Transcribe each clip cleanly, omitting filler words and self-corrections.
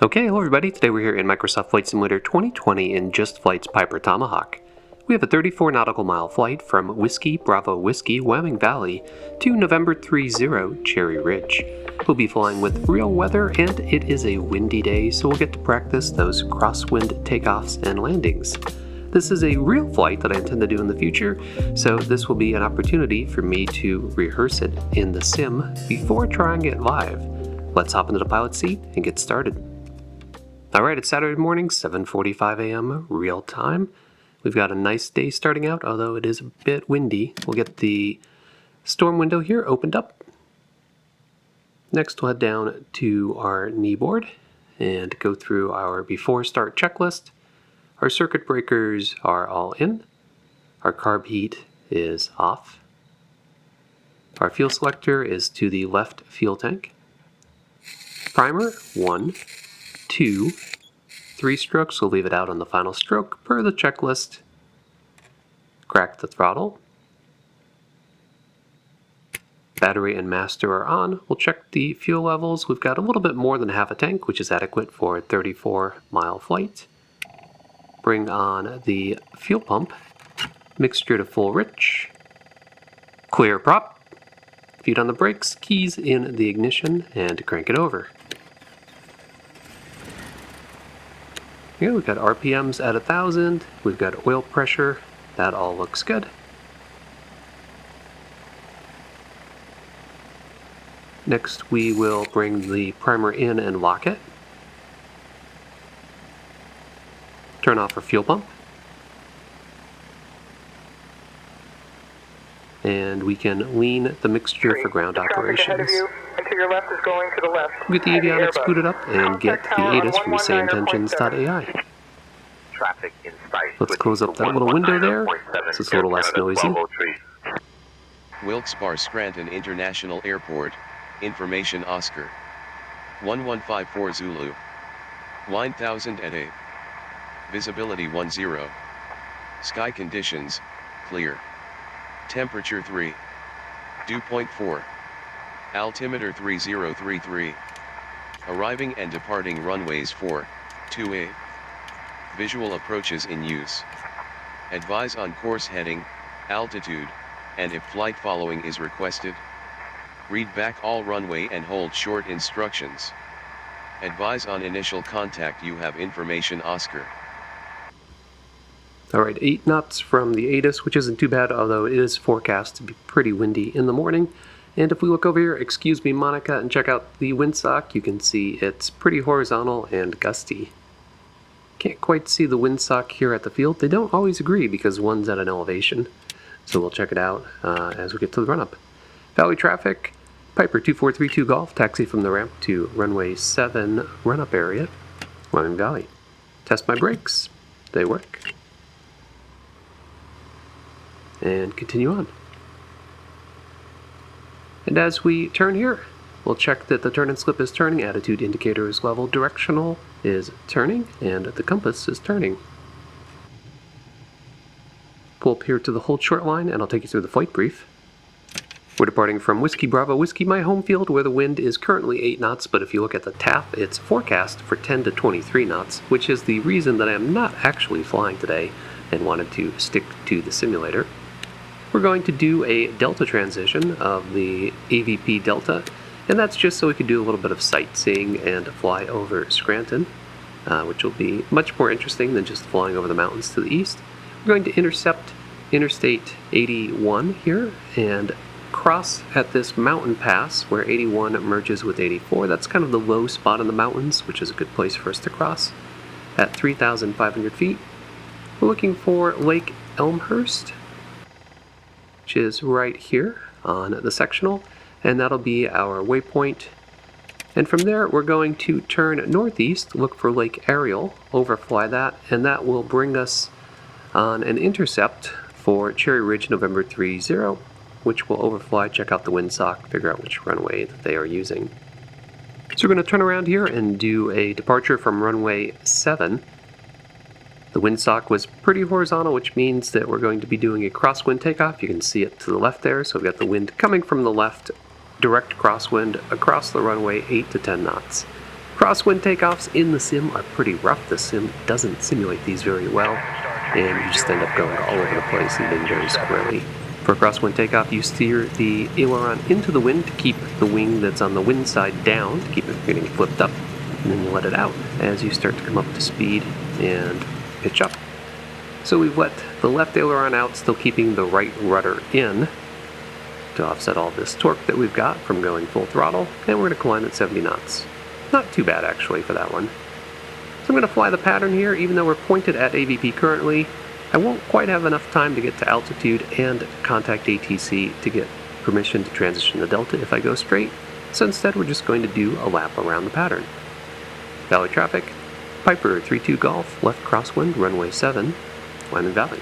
Okay, hello everybody. Today we're here in Microsoft Flight Simulator 2020 in Just Flight's Piper Tomahawk. We have a 34 nautical mile flight from Whiskey Bravo Whiskey, Wyoming Valley to November 30 Cherry Ridge. We'll be flying with real weather and it is a windy day, so we'll get to practice those crosswind takeoffs and landings. This is a real flight that I intend to do in the future, so this will be an opportunity for me to rehearse it in the sim before trying it live. Let's hop into the pilot seat and get started. Alright, it's Saturday morning, 7:45 a.m. real time. We've got a nice day starting out, although it is a bit windy. We'll get the storm window here opened up. Next, we'll head down to our knee board and go through our before start checklist. Our circuit breakers are all in. Our carb heat is off. Our fuel selector is to the left fuel tank. Primer, 1, 2, 3 strokes. We'll leave it out on the final stroke per the checklist. Crack the throttle. Battery and master are on. We'll check the fuel levels. We've got a little bit more than half a tank, which is adequate for a 34-mile flight. Bring on the fuel pump. Mixture to full rich. Clear prop. Feet on the brakes, keys in the ignition, and crank it over. Here we've got RPMs at 1,000, we've got oil pressure, that all looks good. Next we will bring the primer in and lock it. Turn off our fuel pump. And we can lean the mixture for ground operations. Your left is going to the left. Get the avionics booted up and get the ATIS from sayintentions.ai. Traffic in sight. Let's close up that little window there so it's a little less noisy. Wilkes-Barre Scranton International Airport. Information Oscar. 1154 Zulu. 1000 at 8. Visibility 10. Sky conditions, clear. Temperature 3. Dew point 4. Altimeter 3033. Arriving and departing runways 4, 28. Visual approaches in use. Advise on course heading, altitude, and if flight following is requested. Read back all runway and hold short instructions. Advise on initial contact. You have information Oscar. Alright, 8 knots from the ATIS, which isn't too bad, although it is forecast to be pretty windy in the morning. And if we look over here, excuse me Monica, and check out the windsock, you can see it's pretty horizontal and gusty. Can't quite see the windsock here at the field. They don't always agree because one's at an elevation. So we'll check it out as we get to the run-up. Valley traffic, Piper 2432 Golf, taxi from the ramp to runway 7 run-up area, Wyoming Valley. Test my brakes, they work. And continue on. And as we turn here, we'll check that the turn and slip is turning, attitude indicator is level, directional is turning, and the compass is turning. Pull up here to the hold short line, and I'll take you through the flight brief. We're departing from Whiskey Bravo Whiskey, my home field, where the wind is currently 8 knots, but if you look at the TAF, it's forecast for 10 to 23 knots, which is the reason that I am not actually flying today and wanted to stick to the simulator. We're going to do a delta transition of the AVP Delta, and that's just so we can do a little bit of sightseeing and fly over Scranton, which will be much more interesting than just flying over the mountains to the east. We're going to intercept Interstate 81 here and cross at this mountain pass where 81 merges with 84. That's kind of the low spot in the mountains, which is a good place for us to cross at 3,500 feet. We're looking for Lake Elmhurst, which is right here on the sectional, and that'll be our waypoint. And from there, we're going to turn northeast, look for Lake Ariel, overfly that, and that will bring us on an intercept for Cherry Ridge, November 30, which will overfly, check out the windsock, figure out which runway that they are using. So we're going to turn around here and do a departure from runway 7. The windsock was pretty horizontal, which means that we're going to be doing a crosswind takeoff. You can see it to the left there, so we've got the wind coming from the left, direct crosswind across the runway, 8 to 10 knots. Crosswind takeoffs in the sim are pretty rough. The sim doesn't simulate these very well, and you just end up going all over the place and being very squirrely. For a crosswind takeoff, you steer the aileron into the wind to keep the wing that's on the wind side down, to keep it from getting flipped up, and then you let it out as you start to come up to speed and pitch up. So we've let the left aileron out, still keeping the right rudder in to offset all this torque that we've got from going full throttle, and we're going to climb at 70 knots. Not too bad actually for that one. So I'm going to fly the pattern here. Even though we're pointed at AVP currently, I won't quite have enough time to get to altitude and contact ATC to get permission to transition the delta if I go straight, so instead we're just going to do a lap around the pattern. Valley traffic, Piper 32 Golf, left crosswind, runway 7, Wyoming Valley.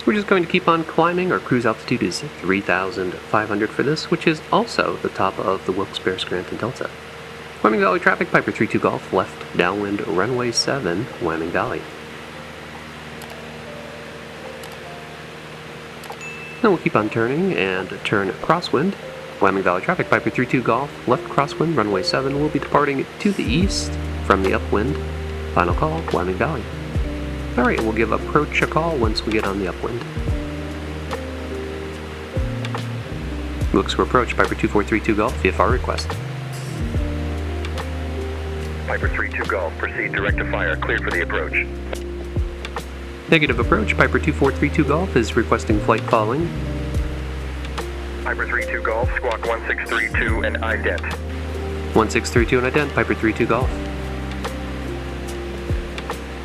We're just going to keep on climbing. Our cruise altitude is 3,500 for this, which is also the top of the Wilkes-Barre-Scranton Delta. Wyoming Valley traffic, Piper 32 Golf, left downwind, runway 7, Wyoming Valley. Then we'll keep on turning and turn crosswind. Wyoming Valley traffic, Piper 32 Golf, left crosswind, runway 7. We'll be departing to the east from the upwind. Final call, Wyoming Valley. Alright, we'll give approach a call once we get on the upwind. Looks for approach, Piper 2432 Golf, VFR request. Piper 32 Golf, proceed direct to fire, cleared for the approach. Negative approach, Piper 2432 Golf is requesting flight following. Piper 32 Golf, squawk 1632 and ident. 1632 and ident, Piper 32 Golf.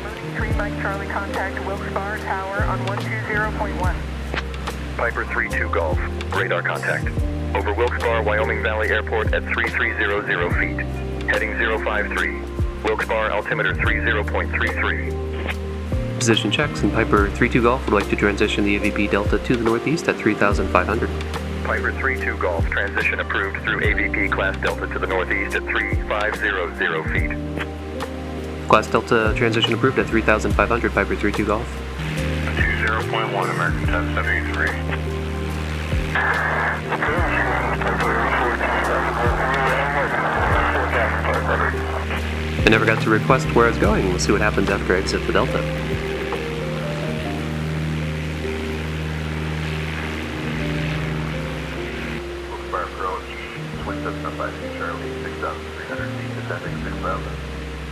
Moving 3 Mike Charlie, contact Wilkes-Barre Tower on 120.1. Piper 32 Golf, radar contact. Over Wilkes-Barre, Wyoming Valley Airport at 3300 feet. Heading 053. Wilkes-Barre altimeter 30.33. Position checks, and Piper 32 Golf would like to transition the AVP Delta to the northeast at 3,500. Piper 32 Golf, transition approved through AVP Class Delta to the northeast at 3500 feet. Class Delta transition approved at 3,500, Piper 32 Golf. 20.1, American 1073. I never got to request where I was going. We'll see what happens after I exit the Delta. Wilkes-Barre approach, Twin Cessna 52 Charlie, 6,300 feet, descending 6,000.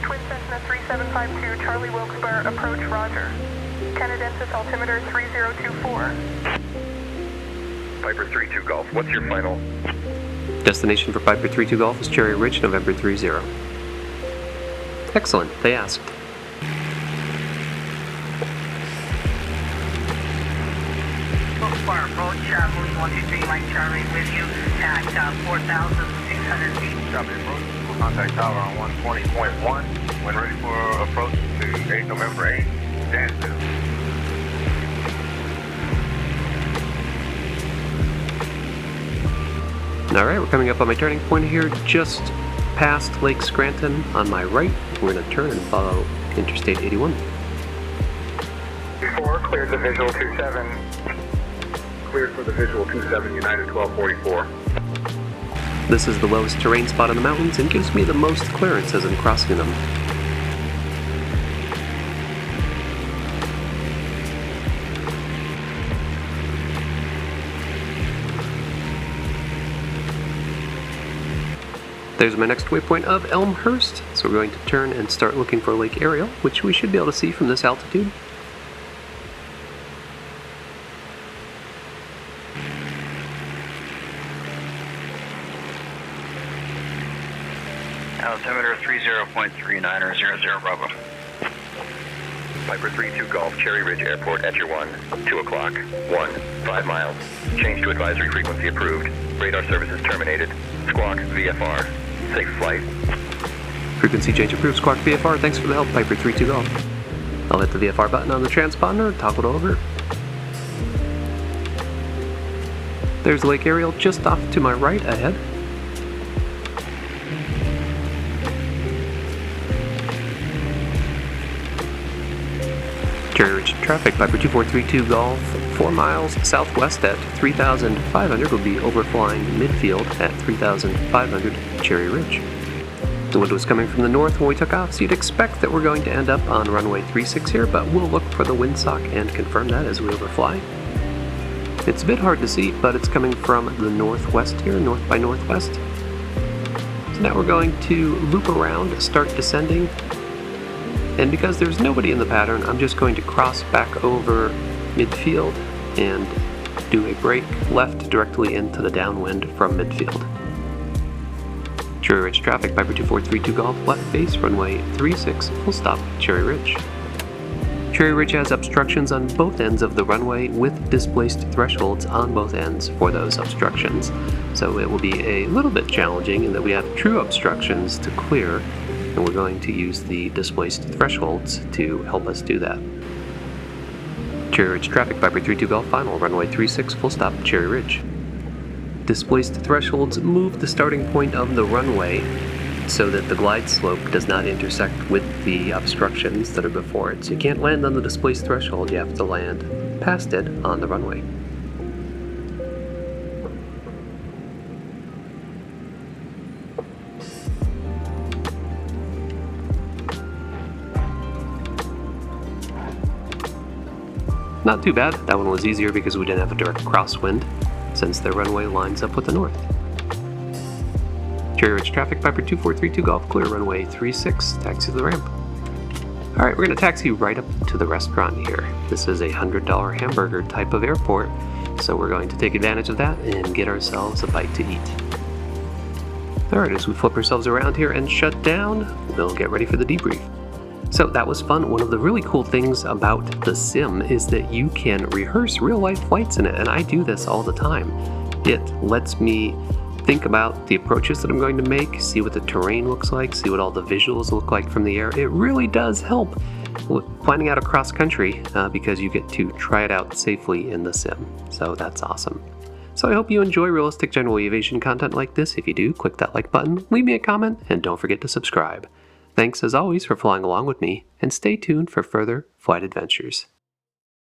Twin Cessna 3752, Charlie Wilkes-Barre, approach roger. Canadensis altimeter 3024. Piper 32 Golf, what's your final? Destination for Piper 32 Golf is Cherry Ridge, November 30. Excellent, they asked. Wilkes-Barre approach, moving 123 Mike Charlie with you at 4,600 feet. Copy approach, we'll contact tower on 120.1. When ready for approach to 8 November 8, Danville. Alright, we're coming up on my turning point here, just past Lake Scranton on my right. We're going to turn and follow Interstate 81. Before, cleared the visual 27. Cleared for the visual 27, United 1244. This is the lowest terrain spot in the mountains and gives me the most clearance as I'm crossing them. There's my next waypoint of Elmhurst, so we're going to turn and start looking for Lake Ariel, which we should be able to see from this altitude. Altimeter 30.39 or 00 Bravo. Piper 32 Golf, Cherry Ridge Airport at your 2 o'clock, 5 miles. Change to advisory frequency approved. Radar services terminated. Squawk VFR. Safe flight. Frequency change approved, Squawk VFR. Thanks for the help, Piper 32 Golf. I'll hit the VFR button on the transponder, toggle it over. There's Lake Ariel just off to my right ahead. Cherry Ridge traffic, Piper 2432 Golf, 4 miles southwest at 3,500 will be overflying midfield at 3,500 Cherry Ridge. The wind was coming from the north when we took off, so you'd expect that we're going to end up on runway 36 here, but we'll look for the windsock and confirm that as we overfly. It's a bit hard to see, but it's coming from the northwest here, north by northwest. So now we're going to loop around, start descending, and because there's nobody in the pattern, I'm just going to cross back over midfield and do a brake left directly into the downwind from midfield. Cherry Ridge traffic, Piper 2432 Golf, left base, runway 36, full stop, Cherry Ridge. Cherry Ridge has obstructions on both ends of the runway with displaced thresholds on both ends for those obstructions. So it will be a little bit challenging in that we have true obstructions to clear, and we're going to use the displaced thresholds to help us do that. Cherry Ridge traffic, Piper 32 Golf, final, runway 36, full stop, Cherry Ridge. Displaced thresholds move the starting point of the runway so that the glide slope does not intersect with the obstructions that are before it. So you can't land on the displaced threshold, you have to land past it on the runway. Not too bad, that one was easier because we didn't have a direct crosswind, since their runway lines up with the north. Cherry Ridge traffic, Piper 2432 Golf, clear, runway 36, taxi to the ramp. Alright, we're going to taxi right up to the restaurant here. This is a $100 hamburger type of airport, so we're going to take advantage of that and get ourselves a bite to eat. Alright, as we flip ourselves around here and shut down, we'll get ready for the debrief. So that was fun. One of the really cool things about the sim is that you can rehearse real-life flights in it, and I do this all the time. It lets me think about the approaches that I'm going to make, see what the terrain looks like, see what all the visuals look like from the air. It really does help with planning out across country because you get to try it out safely in the sim. So that's awesome. So I hope you enjoy realistic general aviation content like this. If you do, click that like button, leave me a comment, and don't forget to subscribe. Thanks as always for flying along with me, and stay tuned for further flight adventures.